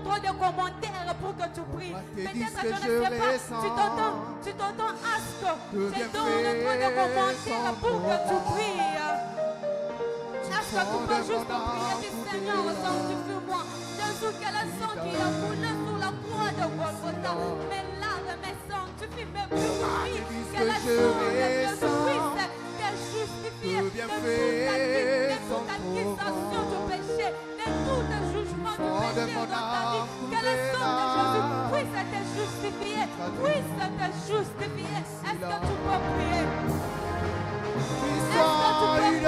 trop de commentaires pour que tu pries. Peut-être je ne sais pas. Tu t'entends ask. Je donne trop de commentaires pour que tu pries. Est-ce que tu peux juste prier du Seigneur, sanctifie-moi. Jésus, quel est le sang qui a coulé sur la croix de Golgotha. Mais lave, mais sanctifie, mais purifie. Quel est le sang de Jésus-Christ t'es justifié de toute accusation du péché, de tout jugement du péché dans ta vie. Quel est le sang de Jésus-Christ t'es justifié. Christ t'es justifié. Est-ce que tu peux prier? Est-ce que tu peux prier?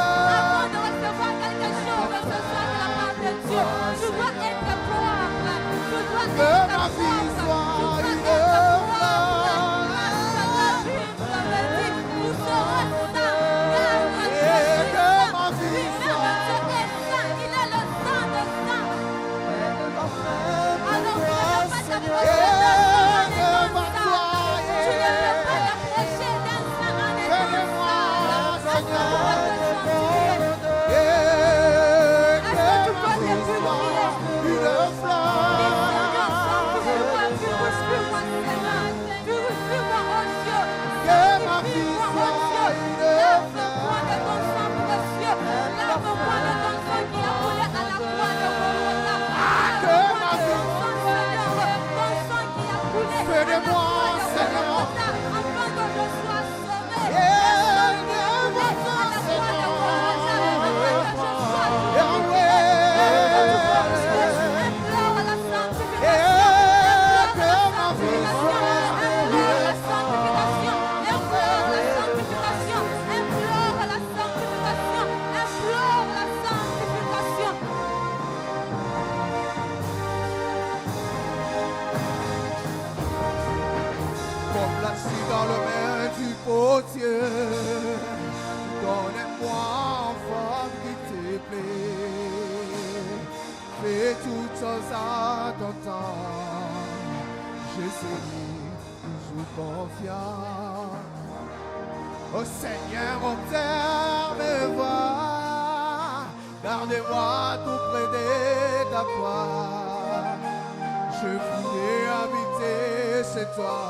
Avant de recevoir quelque chose, ce soit de la part de Dieu, tu dois être propre. Tu dois être propre. Tu dois être propre. Nous serons saints, car Dieu est saint. Lui-même, Dieu est saint. Il est le saint de saints. Alors, tu ne peux pas t'approcher d'un saint en étant saint. Tu ne peux pas t'approcher d'un saint en étant saint. Est-ce que tu peux te sanctifier? Est-ce que tu peux te purifier? Purifie-moi, purifie-moi, Seigneur. Purifie-moi, oh Dieu. Sanctifie-moi, oh Dieu. Lave-moi de ton sang précieux. Lave-moi de ton sang qui a coulé à la croix de Golgotha. Lave-moi de ton sang, Seigneur. Ton sang qui a coulé à la croix de Golgotha. Afin que je sois sauvé. Dans le main du potier, donnez-moi une forme qui te plaît. Fais toutes choses à ton temps. Je suis toujours confiant. Au Seigneur, observe mes voies. Gardez-moi tout près de ta croix. Je voulais habiter chez toi.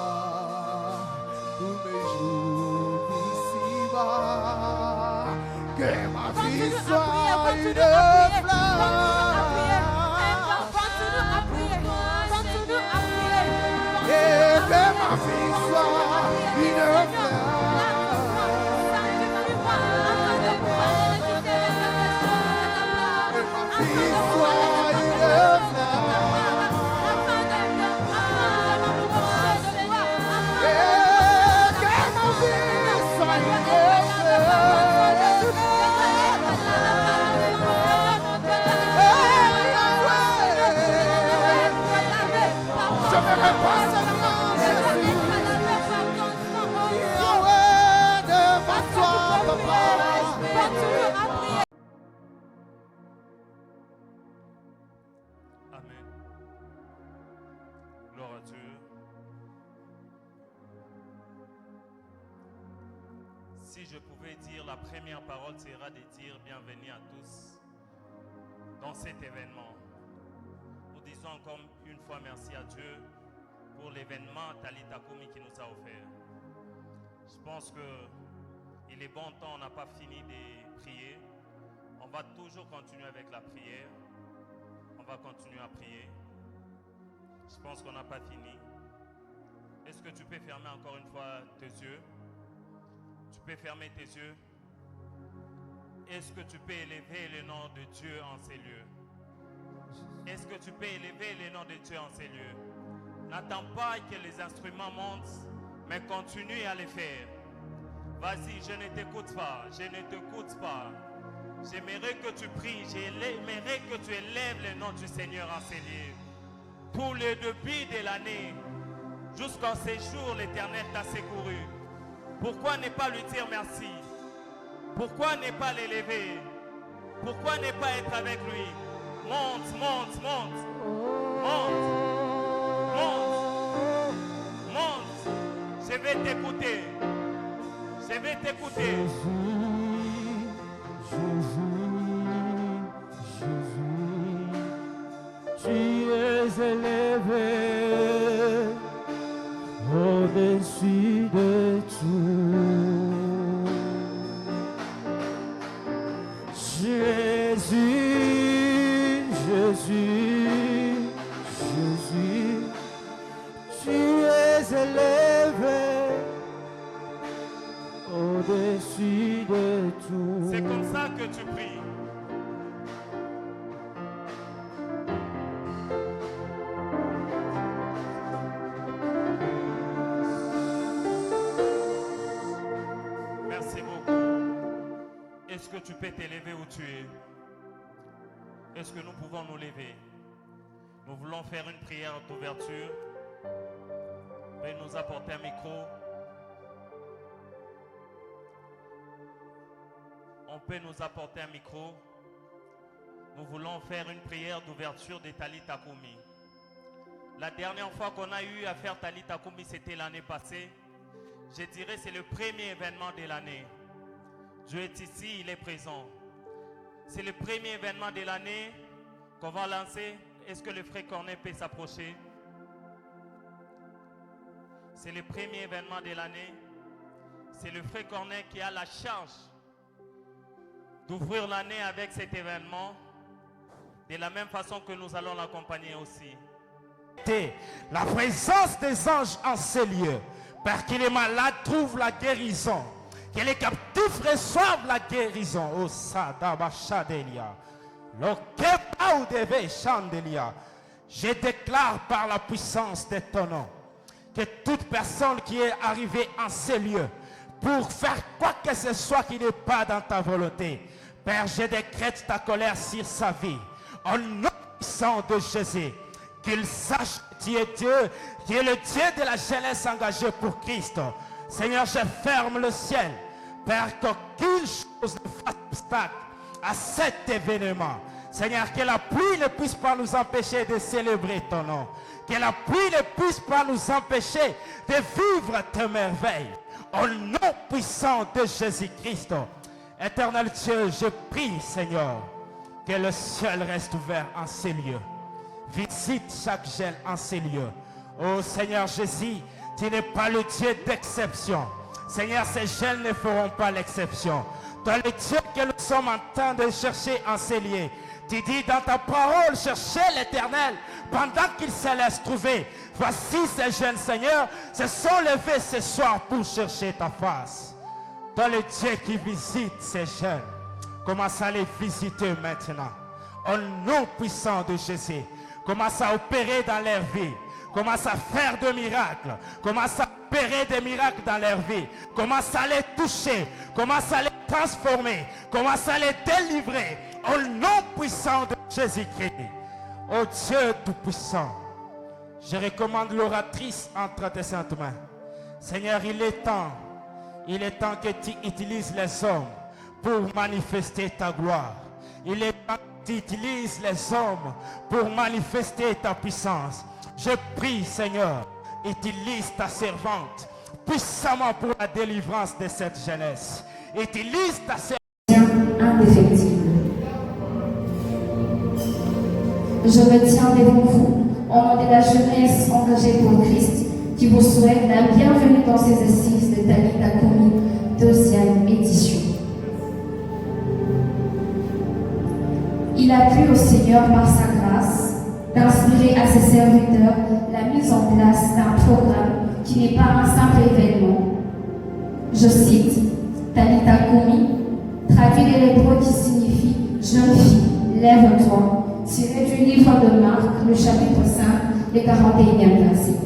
Tous mes jours ici-bas, que ma vie soit une flamme. Continue à prier, continue à prier. Et que ma vie soit une flamme. Que ma vie soit une flamme. Amen. Gloire à Dieu. Si je pouvais dire, la première parole sera de dire bienvenue à tous dans cet événement. Nous disons encore une fois merci à Dieu pour l'événement Talita Kumi qui nous a offert. Je pense qu'il est bon temps, on n'a pas fini de prier. On va toujours continuer avec la prière. On va continuer à prier. Je pense qu'on n'a pas fini. Est-ce que tu peux fermer encore une fois tes yeux? Tu peux fermer tes yeux. Est-ce que tu peux élever le nom de Dieu en ces lieux? Est-ce que tu peux élever le nom de Dieu en ces lieux? N'attends pas que les instruments montent, mais continue à les faire. Vas-y, je ne t'écoute pas, je ne t'écoute pas. J'aimerais que tu pries, j'aimerais que tu élèves le nom du Seigneur en ces lieux. Pour le début de l'année, jusqu'en ces jours, l'Éternel t'a secouru. Pourquoi ne pas lui dire merci? Pourquoi ne pas l'élever? Pourquoi ne pas être avec lui? Monte, monte, monte. Monte. Monte. Monte. Je vais t'écouter. Je vais t'écouter. Jésus, élevé au-dessus de tout. Jésus, Jésus, Jésus, tu es élevé au-dessus de tout. C'est comme ça que tu pries. Merci beaucoup. Est-ce que tu peux t'élever où tu es? Est-ce que nous pouvons nous lever? Nous voulons faire une prière d'ouverture. Veuillez nous apporter un micro. On peut nous apporter un micro. Nous voulons faire une prière d'ouverture de Talitha Kumi. La dernière fois qu'on a eu à faire Talitha Kumi, c'était l'année passée. Je dirais que c'est le premier événement de l'année. Dieu est ici, il est présent. C'est le premier événement de l'année qu'on va lancer. Est-ce que le frère Cornet peut s'approcher? C'est le premier événement de l'année. C'est le frère Cornet qui a la charge d'ouvrir l'année avec cet événement, de la même façon que nous allons l'accompagner aussi. La présence des anges en ces lieux, Père, que les malades trouvent la guérison, que les captifs reçoivent la guérison. Oh Sadabachadelia, l'Okepa ou Deve Chandelia. Je déclare par la puissance de ton nom que toute personne qui est arrivée en ces lieux pour faire quoi que ce soit qui n'est pas dans ta volonté, Père, je décrète ta colère sur sa vie. Au nom puissant de Jésus, qu'il sache que tu es Dieu, qui est le Dieu de la jeunesse engagée pour Christ. Seigneur, je ferme le ciel. Père, qu'aucune chose ne fasse obstacle à cet événement. Seigneur, que la pluie ne puisse pas nous empêcher de célébrer ton nom. Que la pluie ne puisse pas nous empêcher de vivre tes merveilles. Au nom puissant de Jésus-Christ. Éternel Dieu, je prie, Seigneur, que le ciel reste ouvert en ces lieux. Visite chaque jeune en ces lieux. Oh Seigneur Jésus, tu n'es pas le Dieu d'exception. Seigneur, ces jeunes ne feront pas l'exception. Toi, le Dieu que nous sommes en train de chercher en ces lieux. Tu dis dans ta parole, cherchez l'Éternel pendant qu'il se laisse trouver. Voici ces jeunes, Seigneur, se sont levés ce soir pour chercher ta face. Toi, le Dieu qui visite ces jeunes, commence à les visiter maintenant. Au nom puissant de Jésus, commence à opérer dans leur vie. Commence à faire des miracles. Commence à opérer des miracles dans leur vie. Commence à les toucher. Commence à les transformer. Commence à les délivrer. Au nom puissant de Jésus-Christ. Ô Dieu Tout-Puissant, je recommande l'oratrice entre tes saintes mains. Seigneur, il est temps que tu utilises les hommes pour manifester ta gloire. Il est temps que tu utilises les hommes pour manifester ta puissance. Je prie, Seigneur, utilise ta servante puissamment pour la délivrance de cette jeunesse. Utilise ta servante indéfectible. Je me tiens devant vous au nom de la jeunesse engagée pour Christ qui vous souhaite la bienvenue dans ces assises de Talitha Kumi, 2e édition. Il a plu au Seigneur par sa grâce d'inspirer à ses serviteurs la mise en place d'un programme qui n'est pas un simple événement. Je cite, Talitha Kumi, traduit de l'hébreu qui signifie « Jeune fille, lève-toi », tiré du livre de Marc, le chapitre 5, le 41e verset.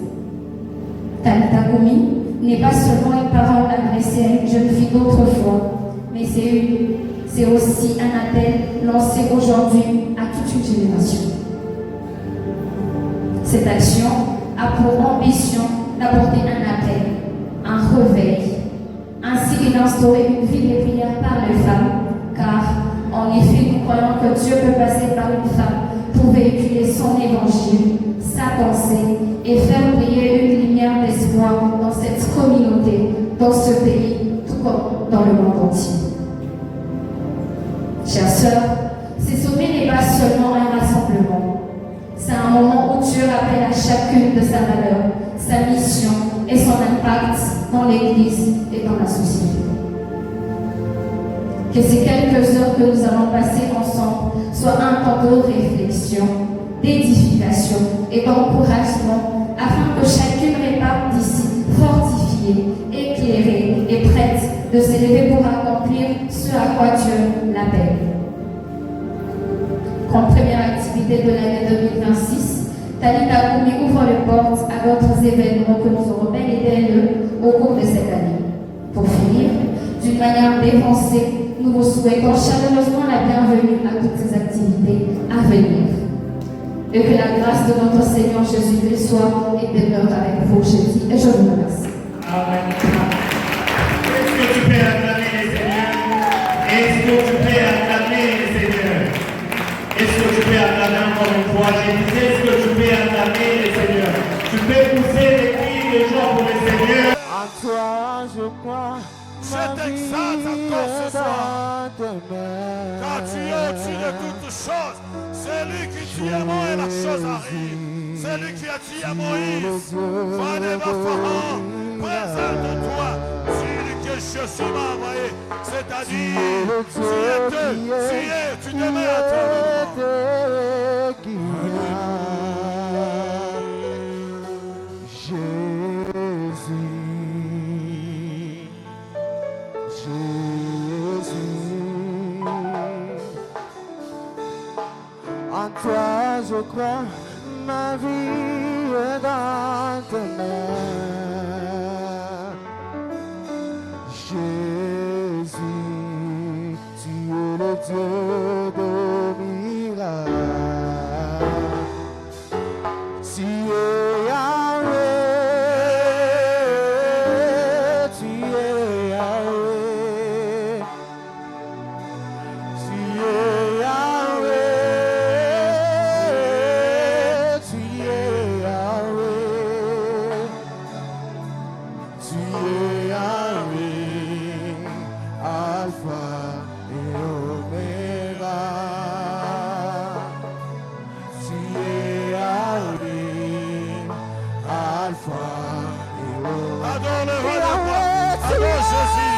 Talitha Kumi n'est pas seulement une parole adressée à une jeune fille d'autrefois, mais c'est aussi un appel lancé aujourd'hui à toute une génération. Cette action a pour ambition d'apporter un appel, un réveil, ainsi que d'instaurer une vie de prière par les femmes, car en effet nous croyons que Dieu peut passer par une femme pour véhiculer son évangile, sa pensée et faire briller une lumière d'espoir dans cette communauté, dans ce pays, tout comme dans le monde entier. Chers sœurs, ces sommets n'est pas seulement un rassemblement, c'est un moment où Dieu chacune de sa valeur, sa mission et son impact dans l'Église et dans la société. Que ces quelques heures que nous allons passer ensemble soient un temps de réflexion, d'édification et d'encouragement afin que chacune reparte d'ici fortifiée, éclairée et prête de s'élever pour accomplir ce à quoi Dieu l'appelle. Comme première activité de l'année 2026, Talita Kumi ouvre les portes à d'autres événements que nous aurons bel et bien lieu au cours de cette année. Pour finir, d'une manière défoncée, nous vous souhaitons chaleureusement la bienvenue à toutes ces activités à venir. Et que la grâce de notre Seigneur Jésus-Christ soit et demeure avec vous, je dis et je vous remercie. Amen. Est-ce que tu peux acclamer les seigneurs? Est-ce que tu peux acclamer les seigneurs? Est-ce que tu peux acclamer encore une fois? Je disais, est-ce que tu peux acclamer les seigneurs? Tu peux pousser des cris de joie pour les seigneurs? En toi, je crois. Je t'exalte encore ce soir, car tu es au-dessus de toutes choses. C'est lui qui dit à Moïse et la chose arrive. C'est lui qui a dit à Moïse, Pharaon, présente-toi, celui que Jésus m'a envoyé. C'est-à-dire, tu demeures à ton En toi je crois, ma vie est dans tes mains. Jésus, tu es le Dieu de miracles. Tu es Yahweh, tu es Yahweh. Tu es Yahweh, tu es Yahweh, tu es Yahweh, Alpha et Oméga. Tu es Yahweh, Alpha et Oméga. Adore le roi des rois, adore Jésus.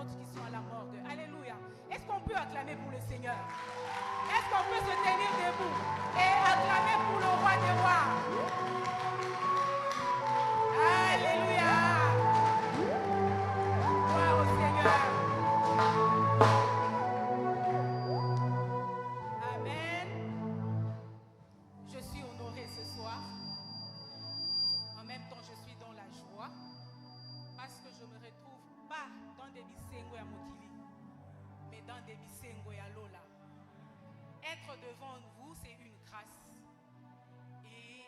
Qui sont à la mort. Alléluia. Est-ce qu'on peut acclamer pour le Seigneur? Est-ce qu'on peut se tenir debout et acclamer pour le roi des rois? Alléluia. Gloire au Seigneur. Amen. Je suis honorée ce soir. En même temps, je suis dans la joie parce que je ne me retrouve pas dans des bisengo à Mokili, mais dans des bisengo à Lola. Être devant vous, c'est une grâce. Et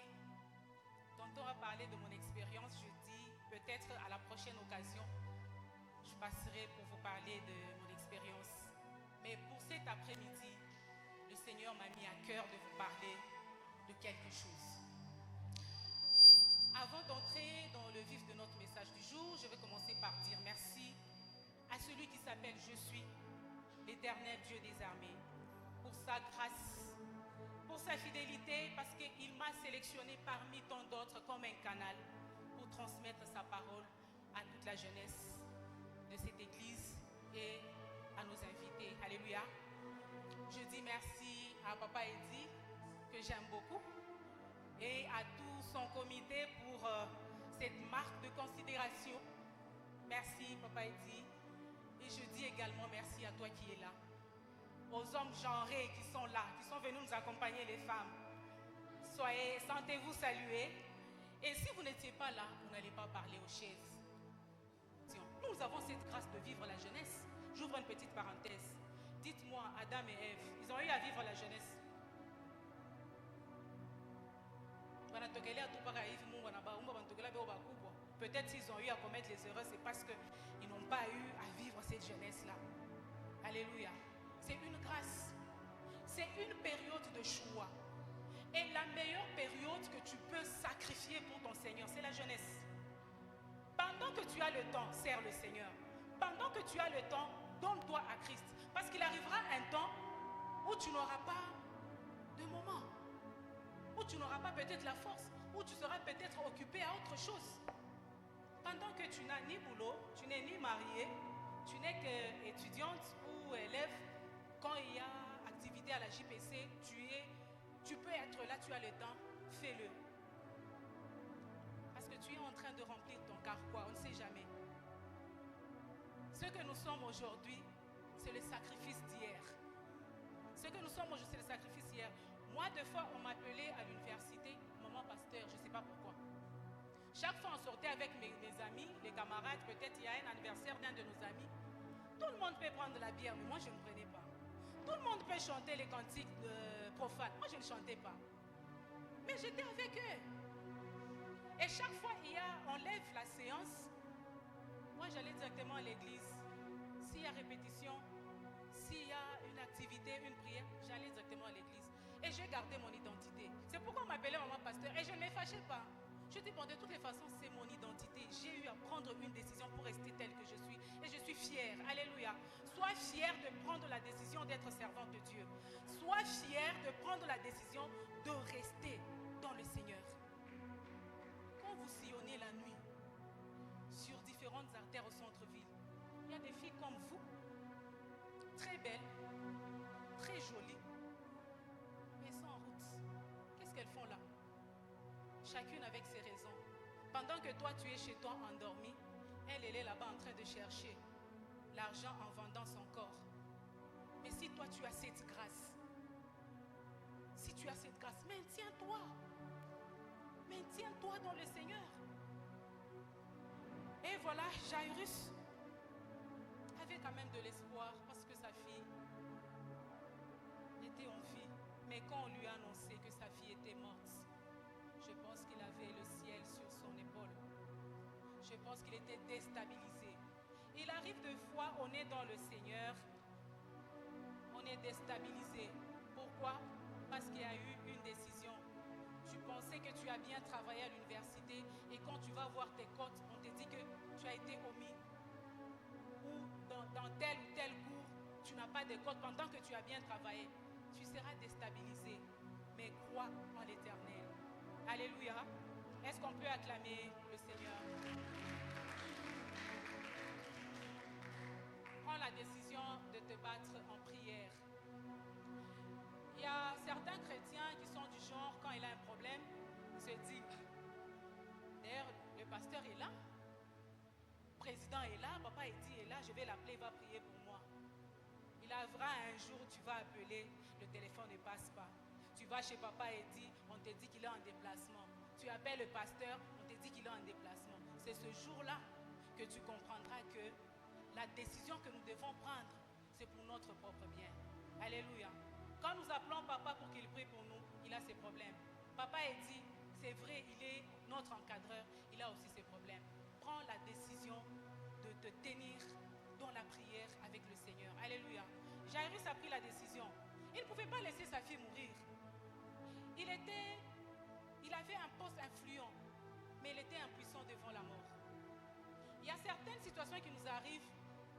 quand on va parler de mon expérience, je dis peut-être à la prochaine occasion, je passerai pour vous parler de mon expérience. Mais pour cet après-midi, le Seigneur m'a mis à cœur de vous parler de quelque chose. Avant d'entrer dans le vif de notre message du jour, je vais commencer par dire merci à celui qui s'appelle Je suis, l'Éternel Dieu des armées, pour sa grâce, pour sa fidélité, parce qu'il m'a sélectionné parmi tant d'autres comme un canal pour transmettre sa parole à toute la jeunesse de cette église et à nos invités. Alléluia. Je dis merci à Papa Eddy, que j'aime beaucoup, et à tout son comité pour cette marque de considération. Merci Papa Eddy. Et je dis également merci à toi qui es là. Aux hommes genrés qui sont là, qui sont venus nous accompagner, les femmes. Sentez-vous salués. Et si vous n'étiez pas là, vous n'allez pas parler aux chaises. Tiens, nous avons cette grâce de vivre la jeunesse. J'ouvre une petite parenthèse. Dites-moi, Adam et Ève, ils ont eu à vivre la jeunesse. Peut-être s'ils ont eu à commettre les erreurs, c'est parce qu'ils n'ont pas eu à vivre cette jeunesse-là. Alléluia. C'est une grâce. C'est une période de choix. Et la meilleure période que tu peux sacrifier pour ton Seigneur, c'est la jeunesse. Pendant que tu as le temps, sers le Seigneur. Pendant que tu as le temps, donne-toi à Christ. Parce qu'il arrivera un temps où tu n'auras pas de moment. Où tu n'auras pas peut-être la force. Où tu seras peut-être occupé à autre chose. Pendant que tu n'as ni boulot, tu n'es ni marié, tu n'es qu'étudiante ou élève, quand il y a activité à la JPC, tu peux être là, tu as le temps, fais-le. Parce que tu es en train de remplir ton carquois, on ne sait jamais. Ce que nous sommes aujourd'hui, c'est le sacrifice d'hier. Ce que nous sommes aujourd'hui, c'est le sacrifice d'hier. Moi, deux fois, on m'appelait à l'université, maman pasteur, je ne sais pas pourquoi. Chaque fois, on sortait avec mes amis, les camarades, peut-être il y a un anniversaire d'un de nos amis. Tout le monde peut prendre de la bière, mais moi, je ne prenais pas. Tout le monde peut chanter les cantiques profanes. Moi, je ne chantais pas. Mais j'étais avec eux. Et chaque fois, on lève la séance. Moi, j'allais directement à l'église. S'il y a répétition, s'il y a une activité, une prière, j'allais directement à l'église. Et j'ai gardé mon identité. C'est pourquoi on m'appelait maman pasteur. Et je ne me fâchais pas. Je dis, bon, de toutes les façons, c'est mon identité. J'ai eu à prendre une décision pour rester telle que je suis. Et je suis fière. Alléluia. Sois fière de prendre la décision d'être servante de Dieu. Sois fière de prendre la décision de rester dans le Seigneur. Quand vous sillonnez la nuit sur différentes artères au centre-ville, il y a des filles comme vous, très belles, très jolies, mais sans route. Qu'est-ce qu'elles font là? Chacune avec ses raisons. Pendant que toi, tu es chez toi endormi, elle est là-bas en train de chercher l'argent en vendant son corps. Mais si toi, tu as cette grâce, maintiens-toi. Maintiens-toi dans le Seigneur. Et voilà, Jairus avait quand même de l'espoir parce que sa fille était en vie. Mais quand on lui a annoncé que sa fille était morte, je pense qu'il avait le ciel sur son épaule. Je pense qu'il était déstabilisé. Il arrive deux fois, on est dans le Seigneur, on est déstabilisé. Pourquoi? Parce qu'il y a eu une décision. Tu pensais que tu as bien travaillé à l'université et quand tu vas voir tes cotes, on te dit que tu as été omis. Ou dans tel ou tel cours, tu n'as pas de cotes pendant que tu as bien travaillé. Tu seras déstabilisé. Mais crois en l'Éternel. Alléluia. Est-ce qu'on peut acclamer le Seigneur? Prends la décision de te battre en prière. il a un problème, il se dit, d'ailleurs, le pasteur est là, le président est là, papa Eddy est là, je vais l'appeler, il va prier pour moi. Il arrivera un jour, tu vas appeler, le téléphone ne passe pas. Tu vas chez papa Eddy, on te dit qu'il est en déplacement. Tu appelles le pasteur, on te dit qu'il est en déplacement. C'est ce jour-là que tu comprendras que la décision que nous devons prendre, c'est pour notre propre bien. Alléluia. Quand nous appelons papa pour qu'il prie pour nous, il a ses problèmes. Papa Eddy, c'est vrai, il est notre encadreur, il a aussi ses problèmes. Prends la décision de te tenir dans la prière avec le Seigneur. Alléluia. Jairus a pris la décision. Il ne pouvait pas laisser sa fille mourir. Il avait un poste influent, mais il était impuissant devant la mort. Il y a certaines situations qui nous arrivent,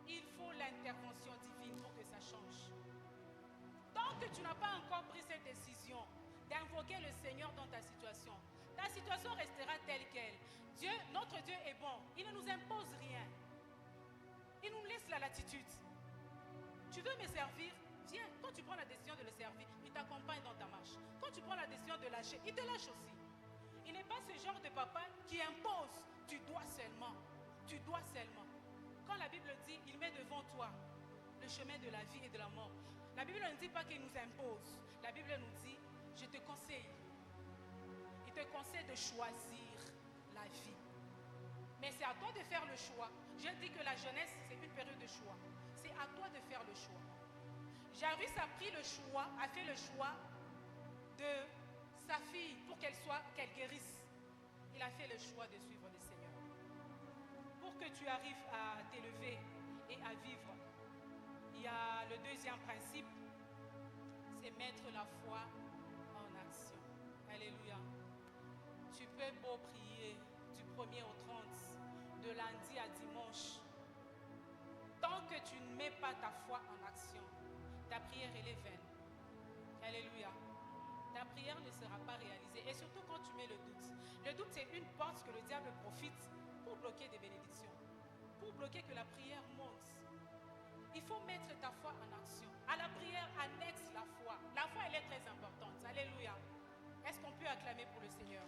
il faut l'intervention divine pour que ça change. Tant que tu n'as pas encore pris cette décision d'invoquer le Seigneur dans ta situation restera telle qu'elle. Dieu, notre Dieu est bon. Il ne nous impose rien. Il nous laisse la latitude. Tu veux me servir? Viens. Quand tu prends la décision de le servir, il t'accompagne dans ta marche. Quand tu prends la décision de lâcher, il te lâche aussi. Il n'est pas ce genre de papa qui impose. Tu dois seulement. Tu dois seulement. Quand la Bible dit, il met devant toi le chemin de la vie et de la mort. La Bible ne dit pas qu'il nous impose. La Bible nous dit, je te conseille. Il te conseille de choisir la vie. Mais c'est à toi de faire le choix. Je dis que la jeunesse, c'est une période de choix. C'est à toi de faire le choix. Jairus a pris le choix, a fait le choix de sa fille pour qu'elle guérisse. Il a fait le choix de suivre le Seigneur. Pour que tu arrives à t'élever et à vivre, il y a le deuxième principe, c'est mettre la foi en action. Alléluia. Tu peux beau prier du 1er au 30, de lundi à dimanche. Tant que tu ne mets pas ta foi en action, ta prière elle est vaine. Alléluia. Ta prière ne sera pas réalisée. Et surtout quand tu mets le doute. Le doute, c'est une porte que le diable profite pour bloquer des bénédictions. Pour bloquer que la prière monte. Il faut mettre ta foi en action. À la prière, annexe la foi. La foi, elle est très importante. Alléluia. Est-ce qu'on peut acclamer pour le Seigneur?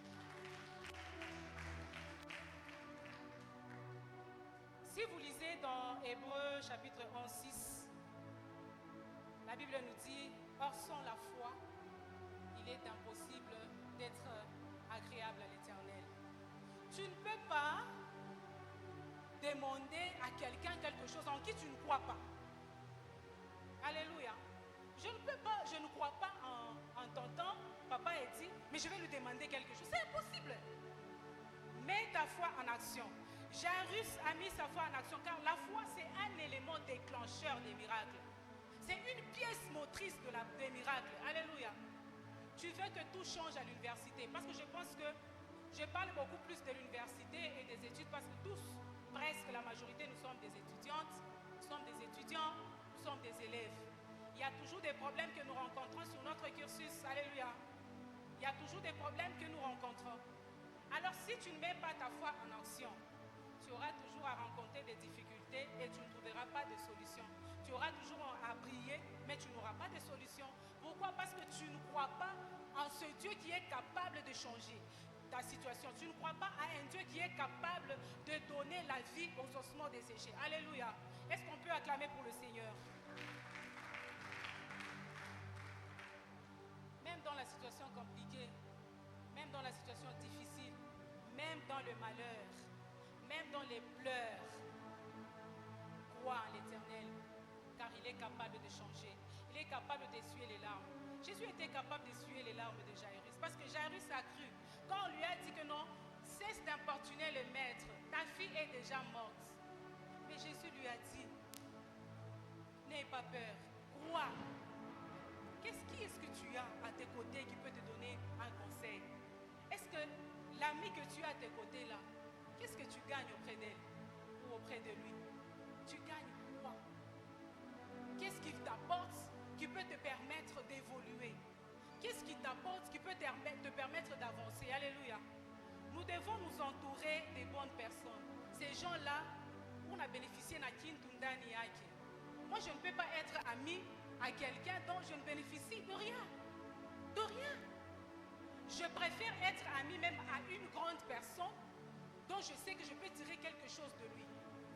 Si vous lisez dans Hébreux chapitre 11, 6, la Bible nous dit, or sans la foi, il est impossible d'être agréable à l'Éternel. Tu ne peux pas demander à quelqu'un quelque chose en qui tu ne crois pas. Alléluia. Je ne crois pas en t'entendant, papa Eddy, mais je vais lui demander quelque chose. C'est impossible. Mets ta foi en action. Jairus a mis sa foi en action car la foi c'est un élément déclencheur des miracles. C'est une pièce motrice des miracles. Alléluia. Tu veux que tout change à l'université parce que je pense que je parle beaucoup plus de l'université et des études parce que tous, presque la majorité, nous sommes des étudiantes, nous sommes des étudiants, nous sommes des élèves. Il y a toujours des problèmes que nous rencontrons sur notre cursus. Alléluia. Il y a toujours des problèmes que nous rencontrons. Alors si tu ne mets pas ta foi en action, tu auras toujours à rencontrer des difficultés et tu ne trouveras pas de solution. Tu auras toujours à prier, mais tu n'auras pas de solution. Pourquoi? Parce que tu ne crois pas en ce Dieu qui est capable de changer ta situation. Tu ne crois pas à un Dieu qui est capable de donner la vie aux ossements desséchés. Alléluia. Est-ce qu'on peut acclamer pour le Seigneur? Même dans la situation compliquée, même dans la situation difficile, même dans le malheur, même dans les pleurs, crois en l'Éternel, car il est capable de changer. Il est capable d'essuyer les larmes. Jésus était capable d'essuyer les larmes de Jairus, parce que Jairus a cru. Quand on lui a dit que non, cesse d'importuner le maître, ta fille est déjà morte. Mais Jésus lui a dit, n'aie pas peur, crois. Qui est-ce que tu as à tes côtés qui peut te donner un conseil? Est-ce que l'ami que tu as à tes côtés là, qu'est-ce que tu gagnes auprès d'elle ou auprès de lui? Tu gagnes quoi? Qu'est-ce qu'il t'apporte qui peut te permettre d'évoluer? Qu'est-ce qui t'apporte qui peut te permettre d'avancer? Alléluia. Nous devons nous entourer des bonnes personnes. Ces gens-là, on a bénéficié de Kintundani Yake. Moi, je ne peux pas être ami à quelqu'un dont je ne bénéficie de rien. De rien. Je préfère être ami même à une grande personne dont je sais que je peux tirer quelque chose de lui.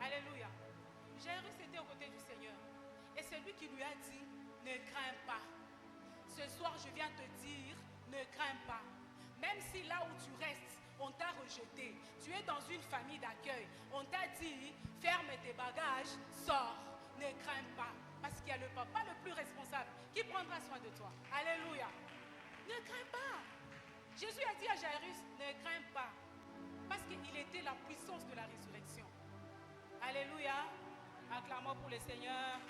Alléluia. Jairus était aux côtés du Seigneur. Et c'est lui qui lui a dit, ne crains pas. Ce soir, je viens te dire, ne crains pas. Même si là où tu restes, on t'a rejeté, tu es dans une famille d'accueil, on t'a dit, ferme tes bagages, sors, ne crains pas. Parce qu'il y a le papa le plus responsable qui prendra soin de toi. Alléluia. Ne crains pas. Jésus a dit à Jairus, ne crains pas. Parce qu'il était la puissance de la résurrection. Alléluia. Acclamons pour le Seigneur.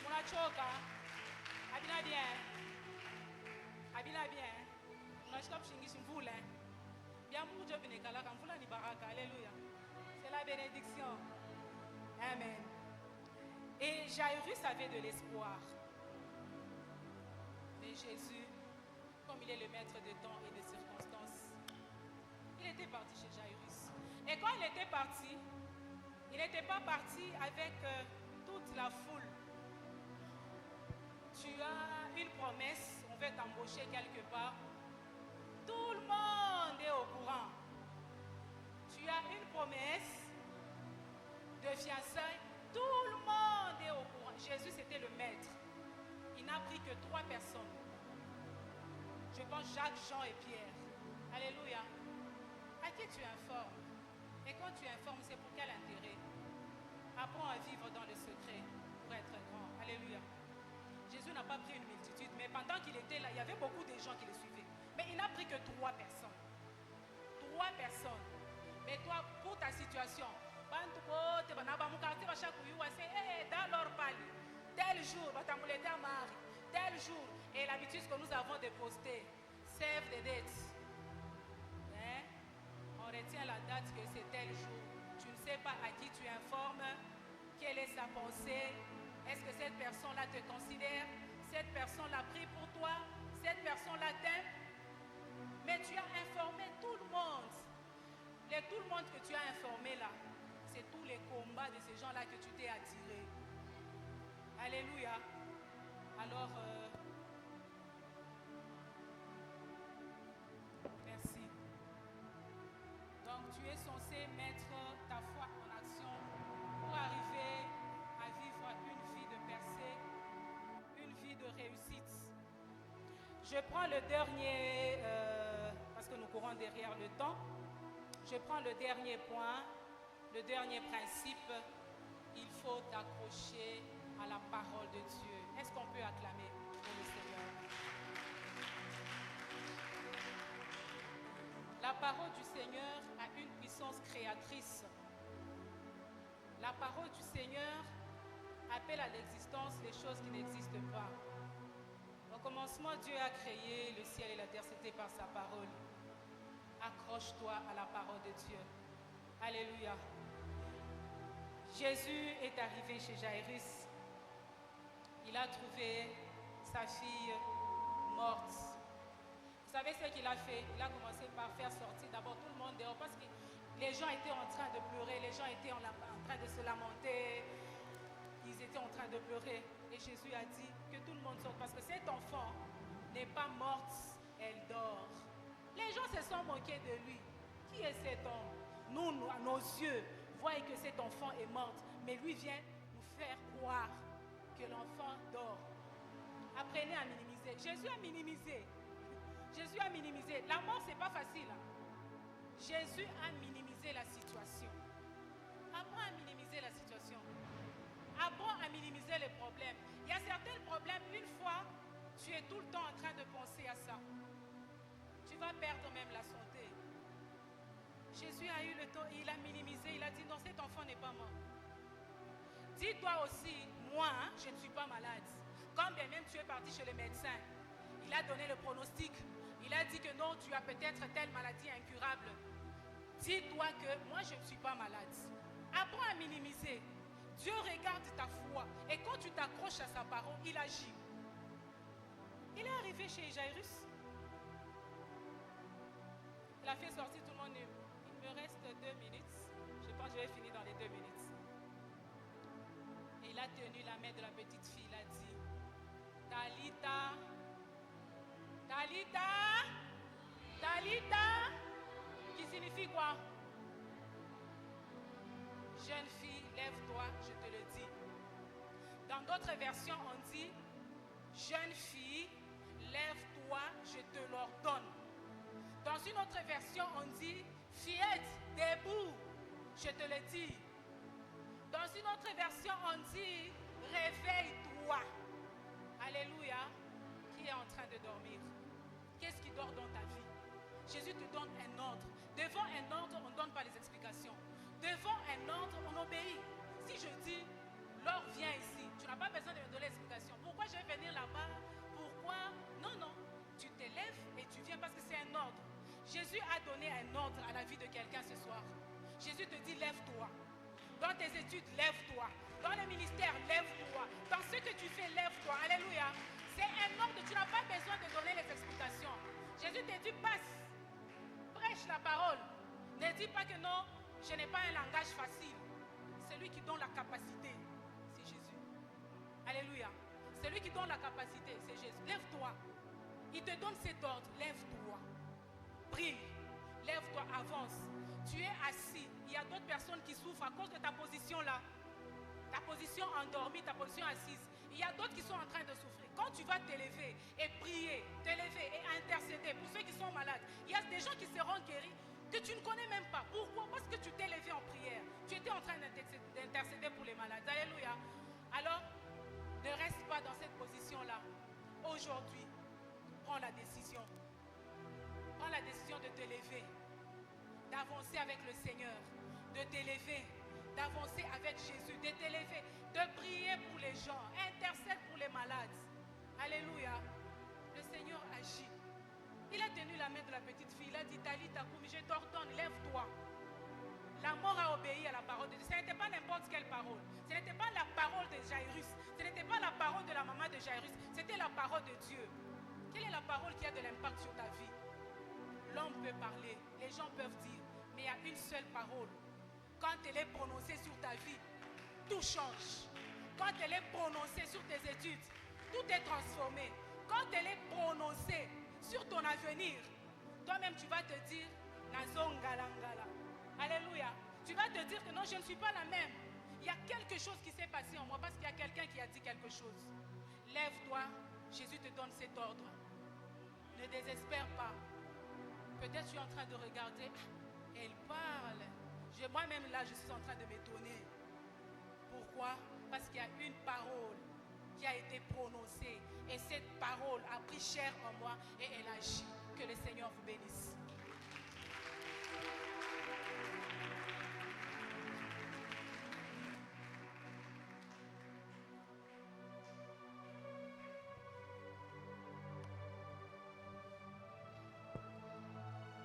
On a choka. Abila bien. Abila bien. On a choka chingishi mvula. Bien pour Dieu benekala quand mvula ni baraka. Alléluia. C'est la bénédiction. Amen. Et Jairus avait de l'espoir. Mais Jésus, comme il est le maître de temps et de circonstances, il était parti chez Jairus. Et quand il était parti, il n'était pas parti avec toute la foule. Tu as une promesse, on va t'embaucher quelque part. Tout le monde est au courant. Tu as une promesse de fiançailles. Tout le monde est au courant. Jésus, c'était le maître. Il n'a pris que 3 personnes. Je pense Jacques, Jean et Pierre. Alléluia. À qui tu informes? Et quand tu informes, c'est pour quel intérêt? Apprends à vivre dans le secret pour être grand. Alléluia. Jésus n'a pas pris une multitude, mais pendant qu'il était là, il y avait beaucoup de gens qui le suivaient. Mais il n'a pris que 3 personnes. 3 personnes. Mais toi, pour ta situation, tel jour, tel jour, et l'habitude que nous avons de poster, save the date. Hein? On retient la date que c'est tel jour. Tu ne sais pas à qui tu informes, quelle est sa pensée. Est-ce que cette personne-là te considère? Cette personne l'a pris pour toi? Cette personne-là t'aime? Mais tu as informé tout le monde. Tout le monde que tu as informé là, c'est tous les combats de ces gens-là que tu t'es attiré. Alléluia. Alors, merci. Donc, tu es censé mettre ta foi en action pour arriver à vivre une vie de percée, une vie de réussite. Je prends le dernier, parce que nous courons derrière le temps, je prends le dernier point, le dernier principe. Il faut t'accrocher à la parole de Dieu. Est-ce qu'on peut acclamer pour le Seigneur? La parole du Seigneur a une puissance créatrice. La parole du Seigneur appelle à l'existence les choses qui n'existent pas. Au commencement, Dieu a créé le ciel et la terre, c'était par sa parole. Accroche-toi à la parole de Dieu. Alléluia. Jésus est arrivé chez Jairus. Il a trouvé sa fille morte. Vous savez ce qu'il a fait? Il a commencé par faire sortir d'abord tout le monde dehors parce que les gens étaient en train de pleurer, les gens étaient en train de se lamenter. Ils étaient en train de pleurer. Et Jésus a dit que tout le monde sorte parce que cet enfant n'est pas morte, elle dort. Les gens se sont moqués de lui. Qui est cet homme? Nous, à nos yeux, voyons que cet enfant est mort. Mais lui vient nous faire croire que l'enfant dort. Apprenez à minimiser. Jésus a minimisé. Jésus a minimisé. La mort, ce n'est pas facile. Jésus a minimisé la situation. Apprends à minimiser la situation. Apprends à minimiser les problèmes. Il y a certains problèmes, une fois, tu es tout le temps en train de penser à ça. Tu vas perdre même la santé. Jésus a eu le temps, il a minimisé, il a dit non, cet enfant n'est pas mort. Dis-toi aussi, moi, je ne suis pas malade. Quand bien même tu es parti chez le médecin, il a donné le pronostic. Il a dit que non, tu as peut-être telle maladie incurable. Dis-toi que moi, je ne suis pas malade. Apprends à minimiser. Dieu regarde ta foi. Et quand tu t'accroches à sa parole, il agit. Il est arrivé chez Jairus. Il a fait sortir tout le monde. Il me reste 2 minutes. Je pense que je vais finir dans les 2 minutes. Et il a tenu la main de la petite fille. Il a dit, Talita, Talita, Talita, qui signifie quoi? Jeune fille, lève-toi, je te le dis. Dans d'autres versions, on dit, jeune fille, lève-toi, je te l'ordonne. Dans une autre version, on dit, fillette, debout, je te le dis. Dans une autre version, on dit, réveille-toi. Alléluia. Qui est en train de dormir? Qu'est-ce qui dort dans ta vie? Jésus te donne un ordre. Devant un ordre, on ne donne pas les explications. Devant un ordre, on obéit. Si je dis, Laure, viens ici, tu n'as pas besoin de me donner l'explication. Pourquoi je vais venir là-bas? Pourquoi? Non, non. Tu te lèves et tu viens parce que c'est un ordre. Jésus a donné un ordre à la vie de quelqu'un ce soir. Jésus te dit, lève-toi. Dans tes études, lève-toi. Dans le ministère, lève-toi. Dans ce que tu fais, lève-toi. Alléluia. C'est un ordre. Tu n'as pas besoin de donner les explications. Jésus te dit, passe. Prêche la parole. Ne dis pas que non, je n'ai pas un langage facile. Celui qui donne la capacité, c'est Jésus. Alléluia. Celui qui donne la capacité, c'est Jésus. Lève-toi. Il te donne cet ordre. Lève-toi. Prie. Lève-toi, avance. Tu es assis. Il y a d'autres personnes qui souffrent à cause de ta position là. Ta position endormie, ta position assise. Il y a d'autres qui sont en train de souffrir. Quand tu vas t'élever et prier, t'élever et intercéder pour ceux qui sont malades, il y a des gens qui seront guéris que tu ne connais même pas. Pourquoi? Parce que tu t'es levé en prière. Tu étais en train d'intercéder pour les malades. Alléluia. Alors, ne reste pas dans cette position-là. Aujourd'hui, prends la décision. Prends la décision de t'élever, d'avancer avec le Seigneur, de t'élever, d'avancer avec Jésus, de t'élever, de prier pour les gens, intercède pour les malades. Alléluia. Le Seigneur agit. Il a tenu la main de la petite fille. Il a dit, Talita Koumi, je t'ordonne, lève-toi. La mort a obéi à la parole de Dieu. Ce n'était pas n'importe quelle parole. Ce n'était pas la parole de Jairus. Ce n'était pas la parole de la maman de Jairus. C'était la parole de Dieu. Quelle est la parole qui a de l'impact sur ta vie? L'homme peut parler, les gens peuvent dire, mais il y a une seule parole. Quand elle est prononcée sur ta vie, tout change. Quand elle est prononcée sur tes études, tout est transformé. Quand elle est prononcée sur ton avenir, toi-même tu vas te dire, Nazongalangala. Alléluia. Tu vas te dire que non, je ne suis pas la même. Il y a quelque chose qui s'est passé en moi parce qu'il y a quelqu'un qui a dit quelque chose. Lève-toi, Jésus te donne cet ordre. Ne désespère pas. Peut-être tu es en train de regarder, elle parle. Moi-même là, je suis en train de m'étonner. Pourquoi? Parce qu'il y a une parole qui a été prononcée. Et cette parole a pris chair en moi et elle agit. Que le Seigneur vous bénisse.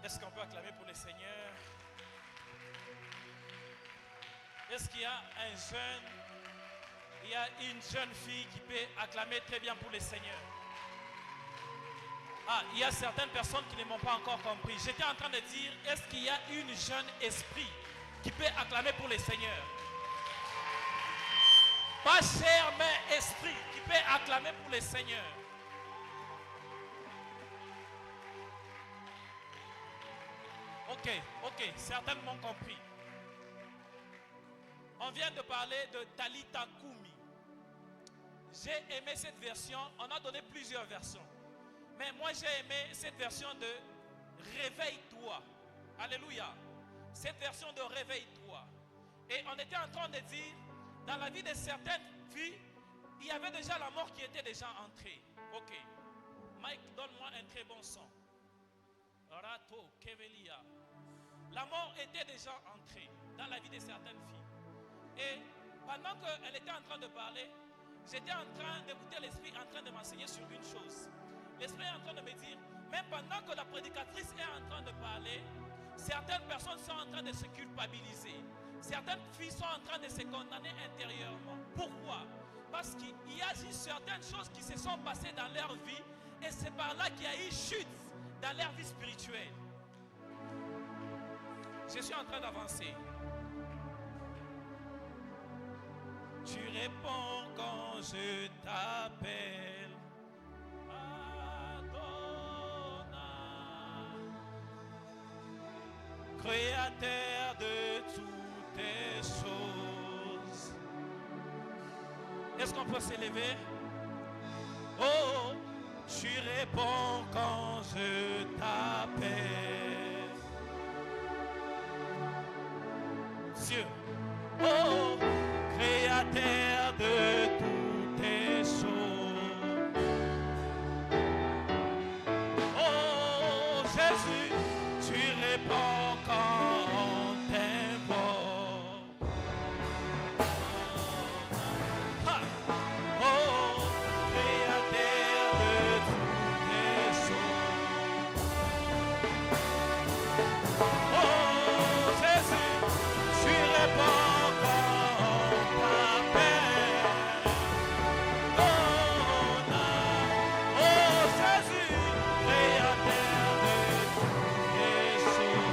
Est-ce qu'on peut acclamer pour le Seigneur? Est-ce qu'il y a un jeune, il y a une jeune fille qui peut acclamer très bien pour le Seigneur? Ah, il y a certaines personnes qui ne m'ont pas encore compris. J'étais en train de dire, est-ce qu'il y a une jeune esprit qui peut acclamer pour le Seigneur? Pas chair, mais esprit qui peut acclamer pour le Seigneur. Ok, certains m'ont compris. On vient de parler de Talita Koumi. J'ai aimé cette version. On a donné plusieurs versions. Mais moi j'ai aimé cette version de réveille-toi. Alléluia. Cette version de réveille-toi. Et on était en train de dire, dans la vie de certaines filles, il y avait déjà la mort qui était déjà entrée. Ok. Mike, donne-moi un très bon son. Rato, Kevelia. La mort était déjà entrée dans la vie de certaines filles. Et pendant qu'elle était en train de parler, j'étais en train d'écouter l'Esprit en train de m'enseigner sur une chose. L'Esprit est en train de me dire, même pendant que la prédicatrice est en train de parler, certaines personnes sont en train de se culpabiliser. Certaines filles sont en train de se condamner intérieurement. Pourquoi? Parce qu'il y a certaines choses qui se sont passées dans leur vie et c'est par là qu'il y a eu chute dans leur vie spirituelle. Je suis en train d'avancer. Tu réponds quand je t'appelle. Adonai. créateur de toutes les choses. Est-ce qu'on peut s'élever? Oh, tu réponds quand je t'appelle. Dieu, oh, créateur de toutes les choses. Oh, Jésus, tu réponds quand on t'invoque. Ah. Oh, créateur de toutes les choses. Oh, Jésus, tu réponds quand on t'appelle. Oh, Jésus, créateur de toutes les choses.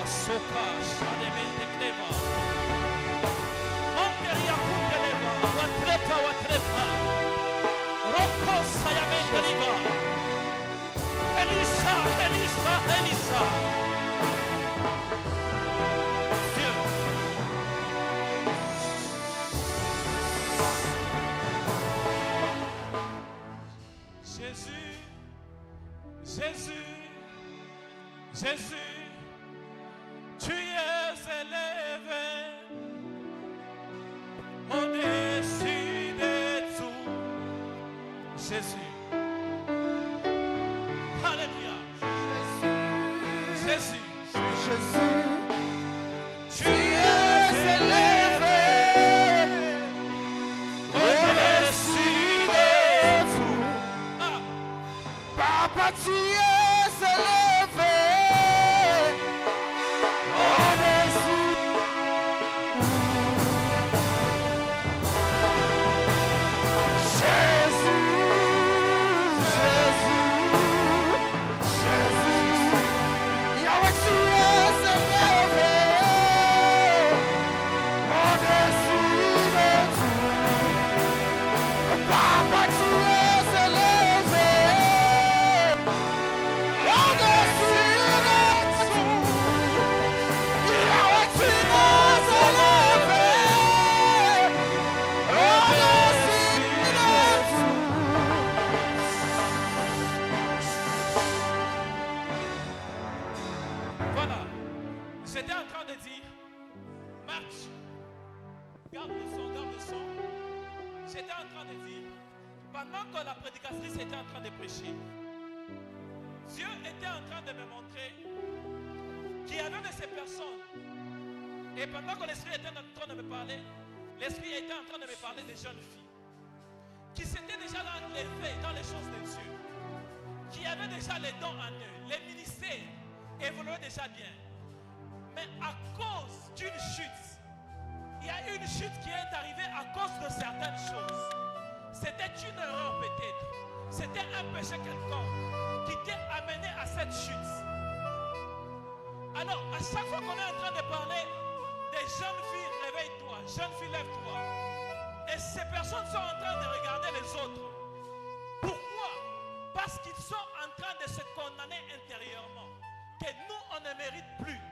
Soka, Shademente Cleva. Monteria Kundeleva, Watrepa. Rocco Sayamente Riva. Elisa. Dieu. Jésus, tu es élevé au-dessus de tout. Jésus. Alléluia. Jésus. Tu es élevé au-dessus de tout. Ah. Papa, tu es élevé au-dessus. Jésus, Yahweh, tu es élevé au-dessus de tout. Papa, tu es élevé au-dessus de tout. Yahweh, tu es élevé au-dessus de tout. Voilà. J'étais en train de dire, marche. Garde le son. J'étais en train de dire, pendant que la prédicatrice était en train de prêcher, Dieu était en train de me montrer qu'il y avait de ces personnes. Et pendant que l'Esprit était en train de me parler, l'Esprit était en train de me parler des jeunes filles qui s'étaient déjà enlevées dans les choses de Dieu, qui avaient déjà les dons en eux, les ministères évoluaient déjà bien. Mais à cause d'une chute, il y a une chute qui est arrivée à cause de certaines choses. C'était une erreur peut-être. C'était un péché quelconque qui t'est amené à cette chute. Alors, à chaque fois qu'on est en train de parler des jeunes filles, réveille-toi, jeune fille, lève-toi. Et ces personnes sont en train de regarder les autres. Pourquoi? Parce qu'ils sont en train de se condamner intérieurement. Que nous, on ne mérite plus.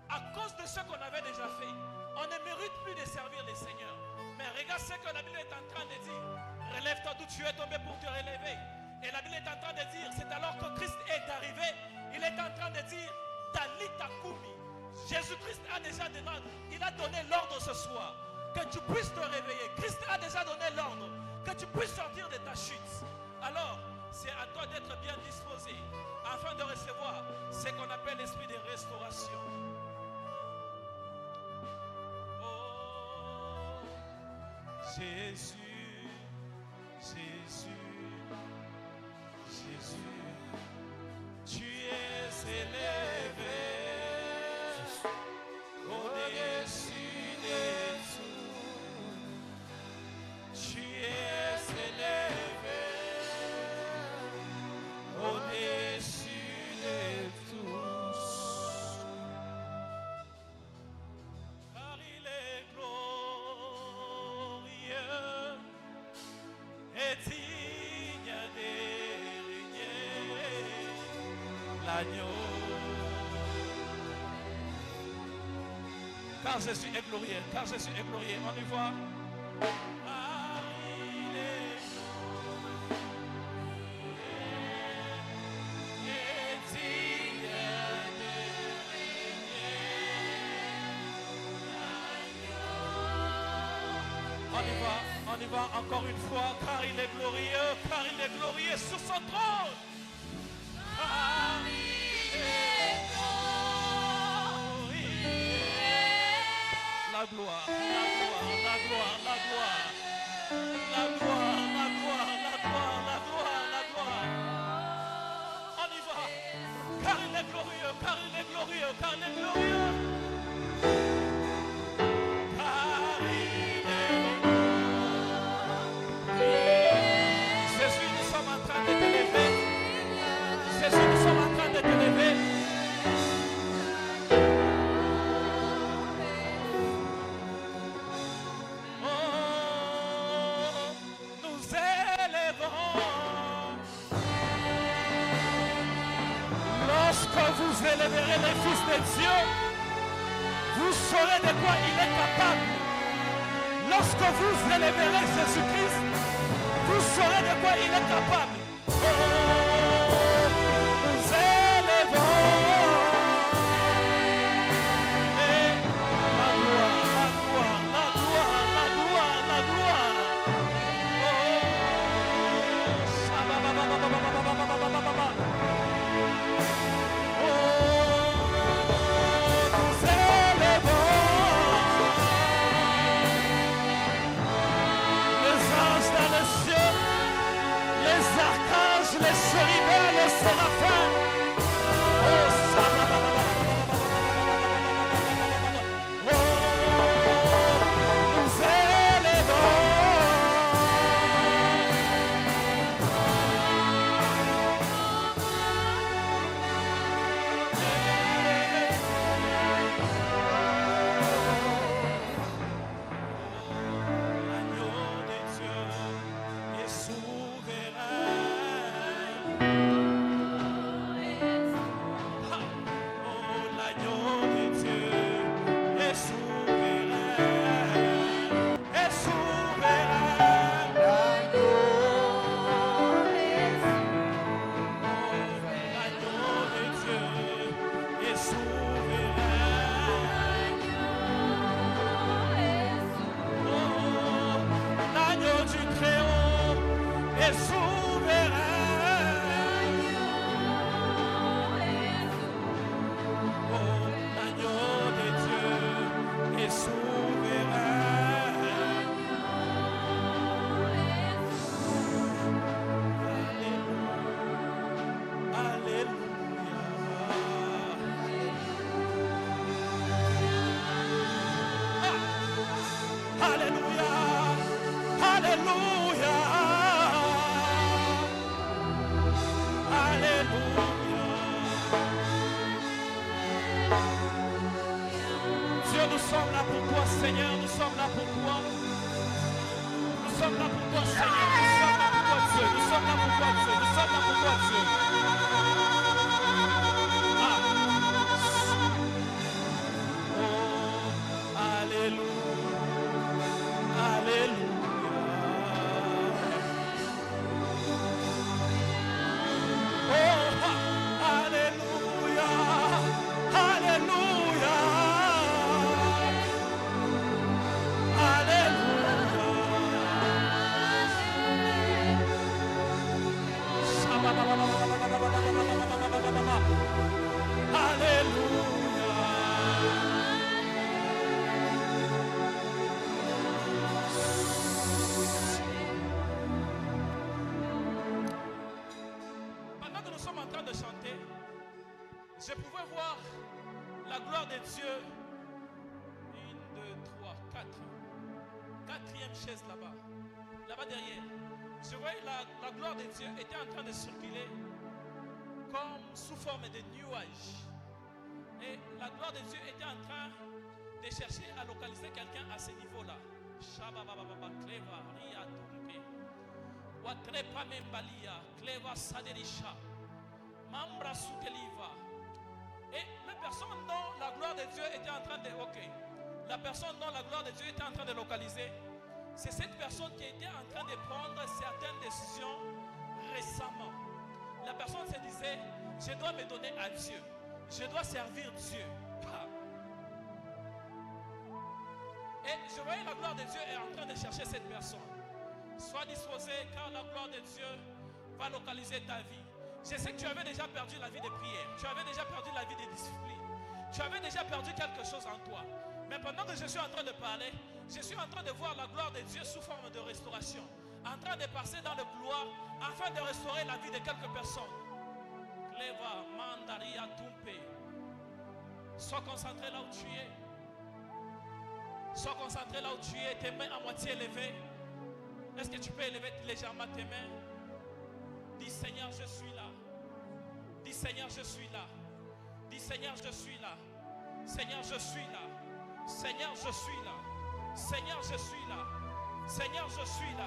À cause de ce qu'on avait déjà fait, on ne mérite plus de servir le Seigneur. Mais regarde ce que la Bible est en train de dire. Relève-toi d'où tu es tombé pour te relever. Et la Bible est en train de dire, c'est alors que Christ est arrivé, il est en train de dire, Talita Kumi. Jésus-Christ a déjà donné, il a donné l'ordre ce soir, que tu puisses te réveiller. Christ a déjà donné l'ordre, que tu puisses sortir de ta chute. Alors, c'est à toi d'être bien disposé, afin de recevoir ce qu'on appelle l'esprit de restauration. Jésus, tu es élevé au-dessus de tout. Tu es élevé au-dessus de tous. Car il est glorieux et digne. l'agneau. Car Jésus est glorieux, car Jésus est glorieux. On y voit. On y va encore une fois, car il est glorieux sur son trône. Car il est glorieux. La gloire, la gloire, la gloire, la gloire. La gloire, la gloire, la gloire, la gloire, la gloire. On y va, car il est glorieux, car il est glorieux, car il est glorieux. Jésus, nous sommes en train de te lever. Jésus, nous sommes en train de te lever. Oh, nous élevons. Lorsque vous élèverez les fils de Dieu, vous saurez de quoi il est capable. Lorsque vous élèverez Jésus-Christ, vous saurez de quoi il est capable. Oh, nous élevons. Et la gloire, la gloire, la gloire, la gloire, la gloire. Oh, nous élevons. Les anges dans les cieux, les archanges, les chérubins, les séraphins. Oh, nous élevons. L'agneau de Dieu est souverain. Oh, l'agneau de Dieu est souverain. Est souverain. L'agneau de Dieu est souverain. Oh, l'agneau du Très-Haut est souverain. Oh, l'agneau de Dieu est souverain. Alléluia. Alléluia. Alléluia. Alléluia. Dieu, nous sommes là pour toi, Seigneur. Nous sommes là pour toi. Nous sommes là pour toi, Seigneur. Nous sommes là pour toi, Dieu. Nous sommes là pour toi, Dieu. Nous sommes là pour toi, Dieu. Oh, alléluia. Alléluia. Oh, alléluia. Alléluia. Pendant que nous sommes en train de chanter, je pouvais voir la gloire de Dieu. 1, 2, 3, 4. Quatrième chaise là-bas. Là-bas derrière. Je voyais la gloire de Dieu était en train de circuler comme sous forme de nuages. Et la gloire de Dieu était en train de chercher à localiser quelqu'un à ce niveau-là. Shababababa, Cleva, Ria, Tumpe. Watrepa Membalia, Cleva Saderisha. Mambra Sukeliva. Et la personne dont la gloire de Dieu était en train de... Ok. La personne dont la gloire de Dieu était en train de localiser, c'est cette personne qui était en train de prendre certaines décisions récemment. La personne se disait, je dois me donner à Dieu. Je dois servir Dieu. Et je voyais la gloire de Dieu est en train de chercher cette personne. Sois disposé car la gloire de Dieu va localiser ta vie. Je sais que tu avais déjà perdu la vie de prière. Tu avais déjà perdu la vie de discipline. Tu avais déjà perdu quelque chose en toi. Mais pendant que je suis en train de parler, je suis en train de voir la gloire de Dieu sous forme de restauration. En train de passer dans le couloir afin de restaurer la vie de quelques personnes. Cleva, Mandaria, Tumpe. Sois concentré là où tu es. Sois concentré là où tu es. Tes mains à moitié levées. Est-ce que tu peux élever légèrement tes mains? Dis Seigneur, je suis là. Dis Seigneur, je suis là. Dis Seigneur, je suis là. Seigneur, je suis là. Seigneur, je suis là. Seigneur, je suis là. Seigneur, je suis là.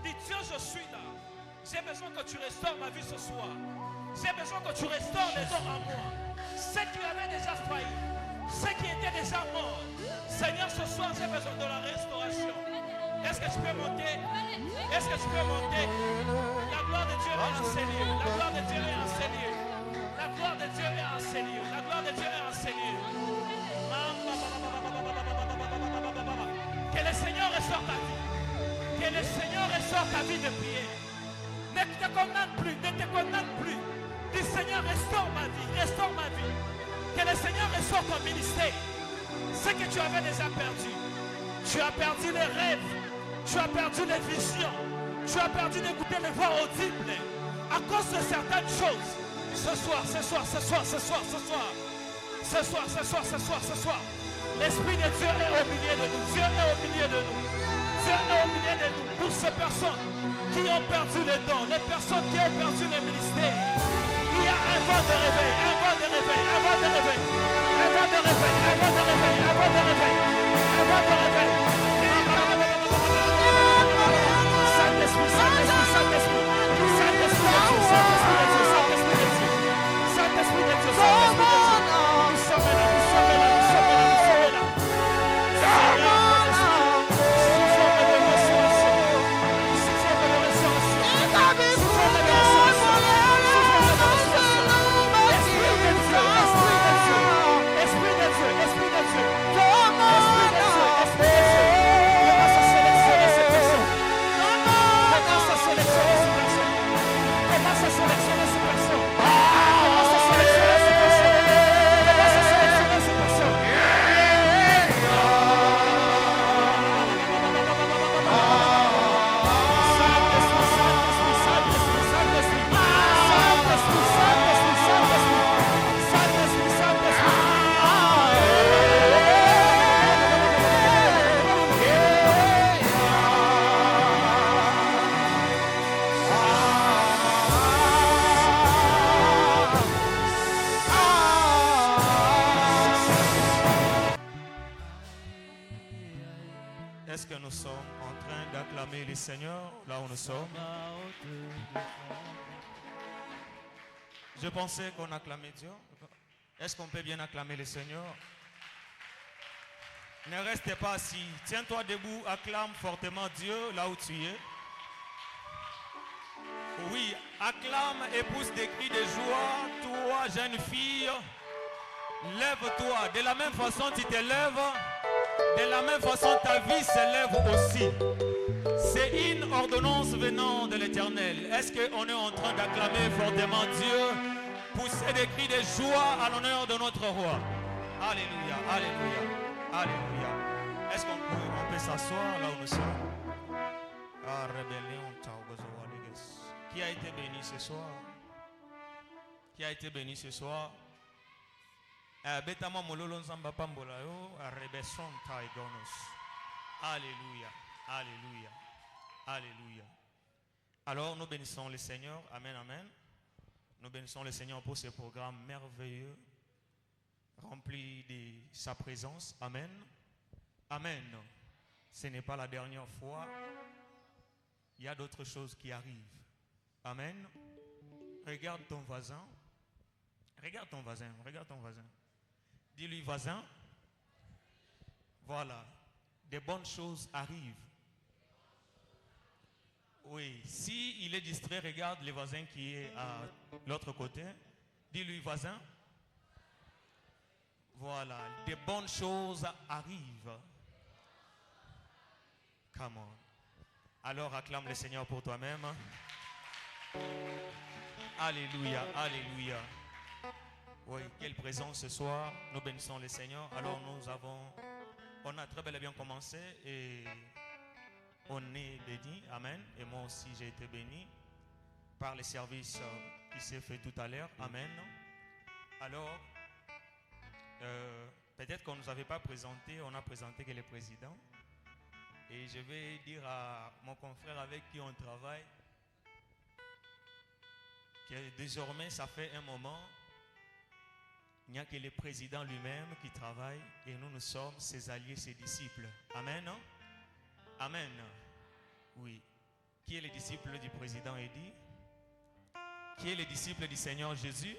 Dis Dieu, je suis là. J'ai besoin que tu restaures ma vie ce soir. J'ai besoin que tu restaures les dons en moi. Ceux qui avaient déjà failli, ceux qui étaient déjà morts. Seigneur, ce soir, j'ai besoin de la restauration. Est-ce que tu peux monter? Est-ce que tu peux monter? La gloire de Dieu est en ces lieux. La gloire de Dieu est en ces lieux. La gloire de Dieu est en ces lieux. La gloire de Dieu est en ces lieux. Que le Seigneur restaure ta vie. Que le Seigneur restaure ta vie de prière. Ne te condamne plus. Ne te condamne plus. Dis Seigneur, restaure ma vie. Restaure ma vie. Que le Seigneur restaure ton ministère. Ce que tu avais déjà perdu. Tu as perdu les rêves. Tu as perdu les visions. Tu as perdu d'écouter les voix audibles. À cause de certaines choses. Ce soir. L'Esprit de Dieu est au milieu de nous. Dieu est au milieu de nous. Dieu est au milieu de nous. Pour ces personnes qui ont perdu les dons, les personnes qui ont perdu les ministères. Il y a un vent de réveil, un vent de réveil, un vent de réveil, un vent de réveil, un vent de réveil, un vent de réveil, un vent de réveil. Saint-Esprit, Saint-Esprit, Saint-Esprit, Saint-Esprit de Dieu, Saint-Esprit de Dieu, Saint-Esprit de Dieu, Saint-Esprit de Dieu, Saint-Esprit de Dieu. Nous sommes là, nous sommes là, nous sommes là, nous sommes là. Seigneur, sous forme de restauration, sous forme de restauration, sous forme de restauration, sous forme de restauration. Esprit de Dieu, Esprit de Dieu, Esprit de Dieu, Esprit de Dieu, Esprit de Dieu, Esprit de Dieu. Commence à sélectionner ces personnes. Commence à sélectionner ces personnes. Commence à sélectionner ces personnes. Commence à sélectionner ces personnes. Commence à sélectionner ces personnes. Saint-Esprit, Saint-Esprit, Saint-Esprit, Saint-Esprit, Saint-Esprit, Saint-Esprit, Saint-Esprit, Saint-Esprit, Saint-Esprit. Est-ce que nous sommes en train d'acclamer le Seigneur là où nous sommes? Je pensais qu'on acclamait Dieu. Est-ce qu'on peut bien acclamer le Seigneur? Ne reste pas assis. Tiens-toi debout, acclame fortement Dieu là où tu es. Oui, acclame et pousse des cris de joie. Toi, jeune fille, lève-toi. De la même façon, tu te lèves. De la même façon, ta vie s'élève aussi. C'est une ordonnance venant de l'Éternel. Est-ce qu'on est en train d'acclamer fortement Dieu, pousser des cris de joie à l'honneur de notre roi? Alléluia, alléluia, alléluia. Est-ce qu'on peut s'asseoir là où nous sommes? Ah, rébellion, qui a été béni ce soir? Qui a été béni ce soir? Alléluia, alléluia, alléluia. Alors nous bénissons le Seigneur, amen, amen. Nous bénissons le Seigneur pour ce programme merveilleux, rempli de sa présence, amen, amen. Ce n'est pas la dernière fois, il y a d'autres choses qui arrivent, amen. Regarde ton voisin Regarde ton voisin, regarde ton voisin. Dis-lui, voisin, voilà, des bonnes choses arrivent. Oui, si il est distrait, regarde le voisin qui est à l'autre côté. Dis-lui, voisin, voilà, des bonnes choses arrivent. Come on. Alors acclame le Seigneur pour toi-même. Alléluia, alléluia. Oui, quelle présence ce soir. Nous bénissons le Seigneur. Alors on a très bel et bien commencé et on est béni. Amen. Et moi aussi j'ai été béni par les services qui s'est fait tout à l'heure. Amen. Alors, peut-être qu'on ne nous avait pas présenté, on a présenté que le président. Et je vais dire à mon confrère avec qui on travaille que désormais ça fait un moment. Il n'y a que le président lui-même qui travaille et nous sommes ses alliés, ses disciples. Amen. Non? Amen. Oui. Qui est le disciple du président Eddy? Qui est le disciple du Seigneur Jésus?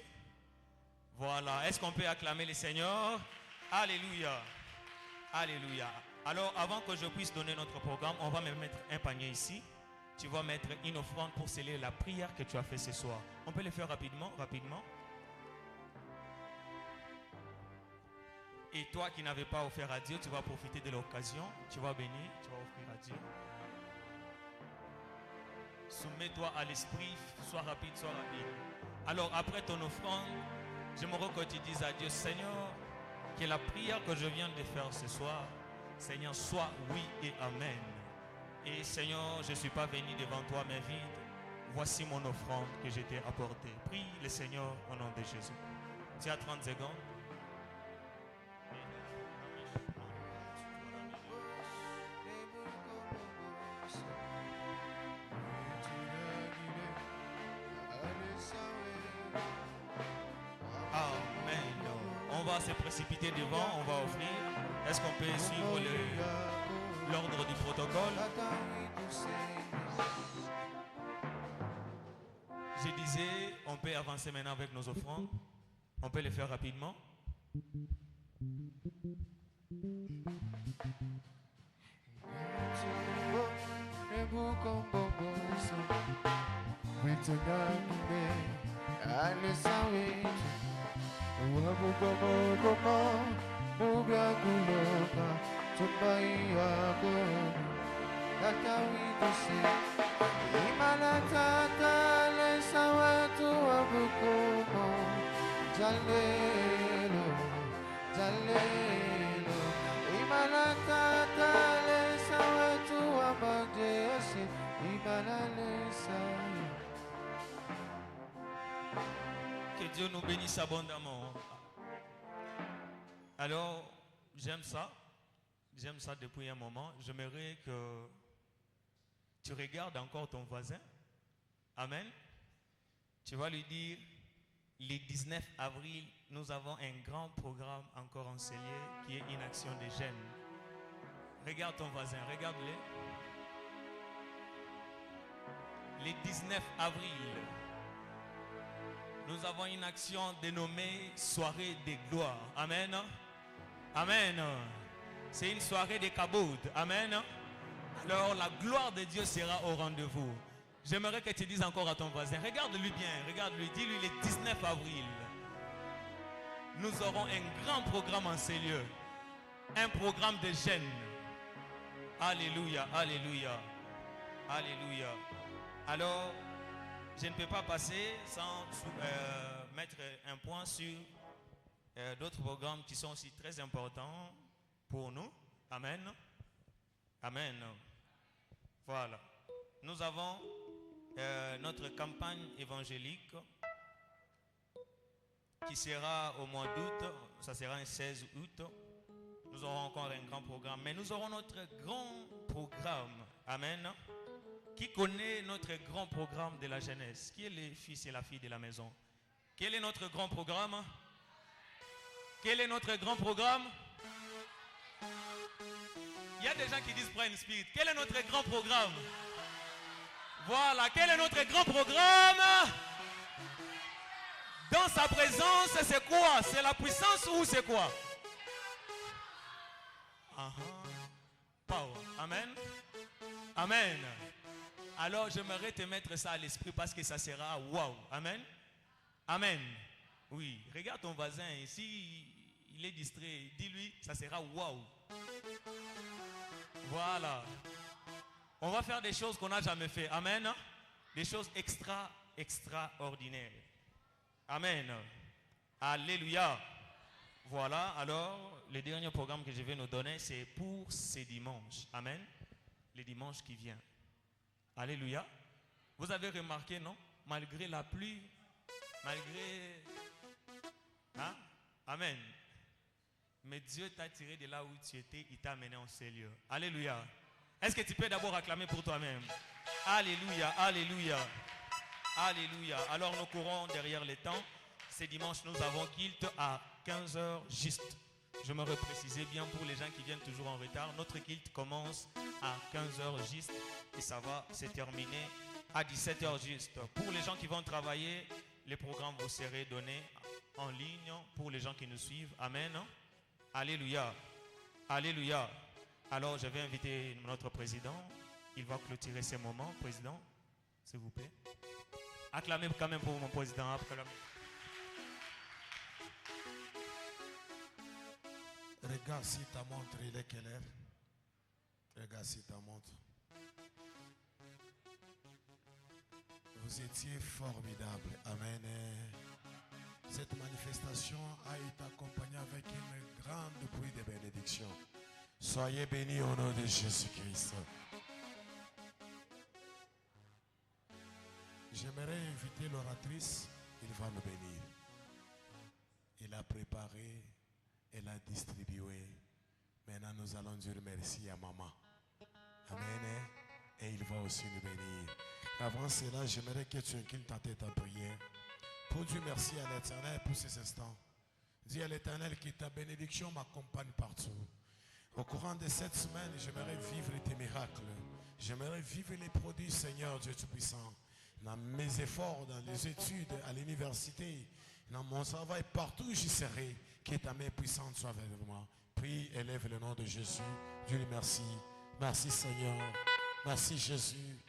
Voilà. Est-ce qu'on peut acclamer le Seigneur? Alléluia. Alléluia. Alors, avant que je puisse donner notre programme, on va me mettre un panier ici. Tu vas mettre une offrande pour sceller la prière que tu as fait ce soir. On peut le faire rapidement, rapidement. Et toi qui n'avais pas offert à Dieu, tu vas profiter de l'occasion. Tu vas bénir, tu vas offrir à Dieu. Soumets-toi à l'esprit, sois rapide, sois rapide. Alors après ton offrande, j'aimerais que tu dises à Dieu, Seigneur, que la prière que je viens de faire ce soir, Seigneur, soit oui et amen. Et Seigneur, je ne suis pas venu devant toi mais vide. Voici mon offrande que je t'ai apportée. Prie le Seigneur au nom de Jésus. Tu as 30 secondes. On va se précipiter devant, on va offrir. Est-ce qu'on peut suivre l'ordre du protocole? Je disais, on peut avancer maintenant avec nos offrandes. On peut les faire rapidement. Que Dieu nous bénisse abondamment. Alors, j'aime ça depuis un moment. J'aimerais que tu regardes encore ton voisin. Amen. Tu vas lui dire, le 19 avril, nous avons un grand programme encore en Cellier qui est une action des jeunes. Regarde ton voisin, regarde-le. Le 19 avril, nous avons une action dénommée Soirée des gloires. Amen. Amen. C'est une soirée de kaboud. Amen. Alors la gloire de Dieu sera au rendez-vous. J'aimerais que tu dises encore à ton voisin, regarde-lui bien, regarde-lui, dis-lui le 19 avril. Nous aurons un grand programme en ces lieux. Un programme de jeunes. Alléluia, alléluia, alléluia. Alors, je ne peux pas passer sans mettre un point sur d'autres programmes qui sont aussi très importants pour nous. Amen. Amen. Voilà. Nous avons notre campagne évangélique qui sera au mois d'août. Ça sera un 16 août. Nous aurons encore un grand programme. Mais nous aurons notre grand programme. Amen. Qui connaît notre grand programme de la jeunesse? Qui est le fils et la fille de la maison? Quel est notre grand programme? Quel est notre grand programme? Il y a des gens qui disent Prime Spirit. Quel est notre grand programme? Voilà, quel est notre grand programme? Dans sa présence, c'est quoi? C'est la puissance ou c'est quoi? Power. Amen. Amen. Alors j'aimerais te mettre ça à l'esprit parce que ça sera waouh. Amen. Amen. Oui. Regarde ton voisin ici. Il est distrait. Dis-lui, ça sera waouh. Voilà. On va faire des choses qu'on n'a jamais fait. Amen. Des choses extraordinaires. Amen. Alléluia. Voilà. Alors, le dernier programme que je vais nous donner, c'est pour ces dimanches. Amen. Les dimanches qui viennent. Alléluia. Vous avez remarqué, non? Malgré la pluie, malgré... Hein? Amen. Mais Dieu t'a tiré de là où tu étais, il t'a amené en ces lieux. Alléluia. Est-ce que tu peux d'abord acclamer pour toi-même? Alléluia, alléluia, alléluia. Alors nous courons derrière les temps. Ce dimanche, nous avons culte à 15h juste. Je me reprécisais bien pour les gens qui viennent toujours en retard. Notre culte commence à 15h juste et ça va se terminer à 17h juste. Pour les gens qui vont travailler, les programmes vous seront donnés en ligne pour les gens qui nous suivent. Amen. Alléluia. Alléluia. Alors, je vais inviter notre président. Il va clôturer ces moments. Président, s'il vous plaît. Acclamez quand même pour mon président. Acclamez. Regarde si ta montre, il est quelle heure? Regarde si ta montre. Vous étiez formidable. Amen. Cette manifestation a été accompagnée avec une grande pluie de bénédictions. Soyez bénis au nom de Jésus-Christ. J'aimerais inviter l'oratrice. Il va nous bénir. Il a préparé, elle a distribué. Maintenant, nous allons dire merci à maman. Amen. Et il va aussi nous bénir. Avant cela, j'aimerais que tu inclines ta tête en prière. Pour Dieu, merci à l'Éternel pour ces instants. Dis à l'Éternel que ta bénédiction m'accompagne partout. Au courant de cette semaine, j'aimerais vivre tes miracles. J'aimerais vivre les produits, Seigneur Dieu Tout-Puissant. Dans mes efforts, dans les études, à l'université, dans mon travail, partout où j'y serai, que ta main puissante soit avec moi. Prie, élève le nom de Jésus. Dieu lui merci. Merci Seigneur. Merci Jésus.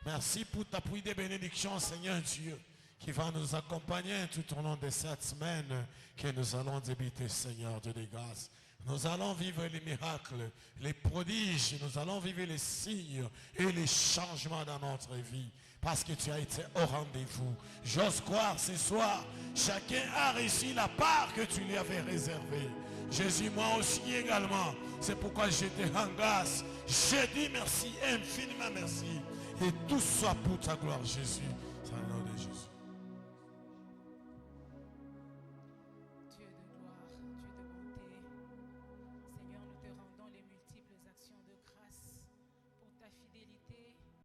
Merci pour ta pluie de bénédictions, Seigneur Dieu, qui va nous accompagner tout au long de cette semaine que nous allons débuter, Seigneur Dieu de grâce. Nous allons vivre les miracles, les prodiges, nous allons vivre les signes et les changements dans notre vie. Parce que tu as été au rendez-vous. J'ose croire ce soir, chacun a reçu la part que tu lui avais réservée. Jésus, moi aussi également. C'est pourquoi je te rends grâce. Je dis merci, infiniment merci. Et tout soit pour ta gloire, Jésus. C'est le nom de Jésus.